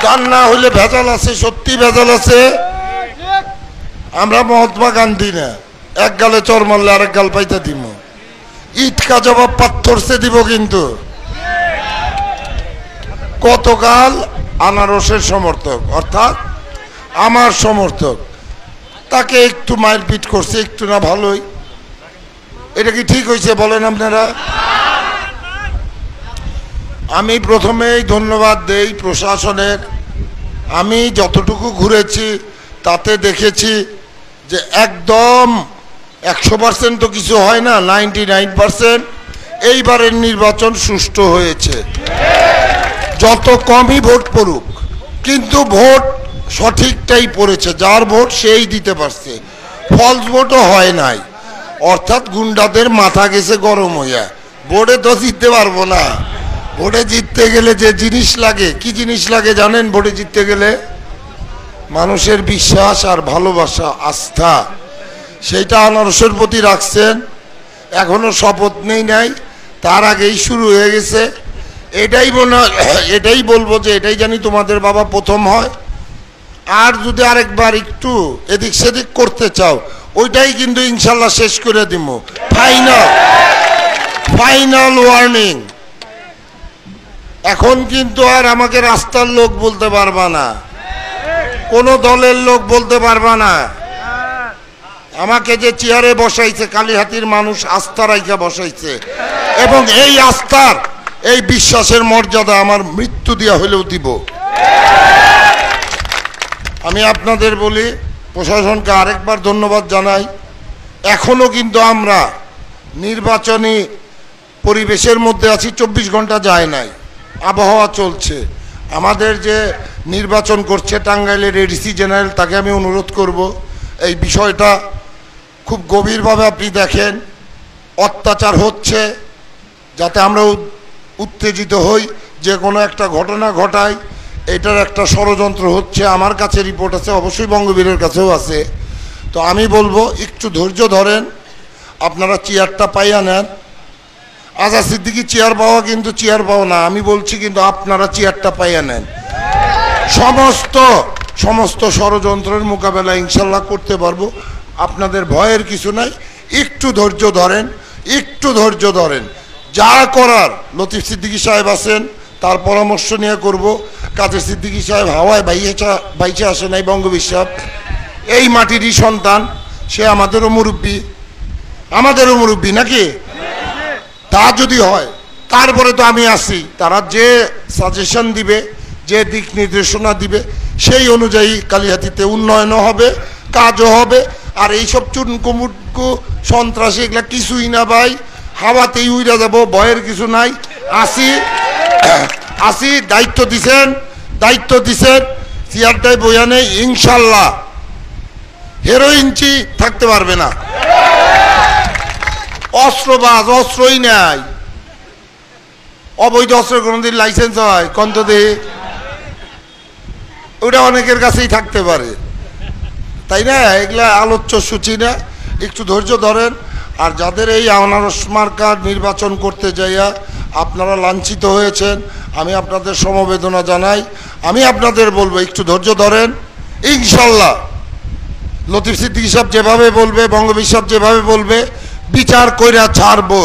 গান না হইলে ভেজাল আছে, সত্যি ভেজাল আছে। আমরা মহাত্মা গান্ধী না, এক গালে চর মারলে আরেক গাল পাইতে দিব। ইটকা জবাব পাথরসে দিব। কিন্তু কতকাল আনারসের সমর্থক অর্থাৎ আমার সমর্থক তাকে একটু মারপিট করছে, একটু না ভালোই। এটা কি ঠিক হয়েছে বলেন আপনারা? আমি প্রথমেই ধন্যবাদ দেই প্রশাসনের। আমি যতটুকু ঘুরেছি তাতে দেখেছি যে একদম 100% তো কিছু হয় না, 99% এইবারের নির্বাচন সুষ্ঠু হয়েছে। যত কমই ভোট পড়ুক কিন্তু ভোট সঠিকটাই পড়েছে, যার ভোট সেই দিতে পারছে, ফলস ভোটও হয় নাই। অর্থাৎ গুন্ডাদের মাথা গেছে গরম হইয়া। ভোটে তো জিততে পারবো না। ভোটে জিততে গেলে যে জিনিস লাগে, কি জিনিস লাগে জানেন? ভোটে জিততে গেলে মানুষের বিশ্বাস আর ভালোবাসা, আস্থা। সেইটা আনারসের প্রতি রাখছেন। এখনো শপথ নেই নাই, তার আগেই শুরু হয়ে গেছে। এটাই বলবো যে এটাই জানি তোমাদের বাবা প্রথম হয়। আর যদি আরেকবার একটু এদিক সেদিক করতে চাও ওইটাই কিন্তু ইনশাল্লাহ শেষ করে দিব। Final warning. এখন কিন্তু আর আমাকে রাস্তার লোক বলতে পারবা না, কোনো দলের লোক বলতে পারবা না। আমাকে যে চেয়ারে বসাইছে কালীহাতির মানুষ আস্থা রাইখা বসাইছে, এবং এই আস্থার এই বিশ্বাসের মর্যাদা আমার মৃত্যু দিয়া হইলেও দিব। আমি আপনাদের বলি, প্রশাসনকে আরেকবার ধন্যবাদ জানাই। এখনো কিন্তু আমরা নির্বাচনী পরিবেশের মধ্যে আছি, 24 ঘন্টা যায় নাই, আবহাওয়া চলছে। আমাদের যে নির্বাচন করছে টাঙ্গাইলের এডিসি জেনারেল, তাকে আমি অনুরোধ করব এই বিষয়টা খুব গভীরভাবে আপনি দেখেন। অত্যাচার হচ্ছে, যাতে আমরা উত্তেজিত হই, যে কোনো একটা ঘটনা ঘটাই, এটার একটা ষড়যন্ত্র হচ্ছে। আমার কাছে রিপোর্ট আছে, অবশ্যই বঙ্গবীরের কাছেও আছে। তো আমি বলবো একটু ধৈর্য ধরেন, আপনারা চেয়ারটা পাইয়া নেন। আজাদ সিদ্দিকী চেয়ার পাওয়া কিন্তু চেয়ার পাওয়া না, আমি বলছি কিন্তু আপনারা চেয়ারটা পাইয়া নেন। সমস্ত ষড়যন্ত্রের মোকাবেলা ইনশাল্লাহ করতে পারবো। আপনাদের ভয়ের কিছু নাই, একটু ধৈর্য ধরেন, একটু ধৈর্য ধরেন। যা করার লতিফ সিদ্দিকী সাহেব আছেন, তার পরামর্শ নিয়ে করব। কাজী সিদ্দিকী সাহেব হাওয়ায় বাইচে আসে নাই, বঙ্গবীর সাহেব এই মাটিরই সন্তান, সে আমাদেরও মুরব্বী নাকি? তা যদি হয় তারপরে তো আমি আসি, তারা যে সাজেশন দিবে, যে দিক নির্দেশনা দিবে, সেই অনুযায়ী কালীহাতিতে উন্নয়নও হবে, কাজও হবে। আর এইসব চুনকুমুটকু সন্ত্রাসী এগুলা কিছুই না ভাই, হাওয়াতেই উইরা যাব, ভয়ের কিছু নাই। আসি দায়িত্ব দিছেন চেয়ারটায় বইয়া নেই, ইনশাল্লাহ হেরো ইঞ্চি থাকতে পারবে না। অস্ত্রই নাই, অবৈধ অস্ত্রের কোনোদিন লাইসেন্স হয় কন্ত দেহে? ওটা অনেকের কাছেই থাকতে পারে, তাই না? এগুলা আলোচ্য সূচি না, একটু ধৈর্য ধরেন। আর যাদের এই আনারস মার্কা নির্বাচন করতে যাইয়া আপনারা লাঞ্ছিত হয়েছেন, আমি আপনাদের সমবেদনা জানাই। আমি আপনাদের বলবো একটু ধৈর্য ধরেন, ইনশাল্লাহ লতিফ সিদ্দিকী সাহেব যেভাবে বলবে, বঙ্গবীর সাহেব যেভাবে বলবে, বিচার কইরা ছাড়বো।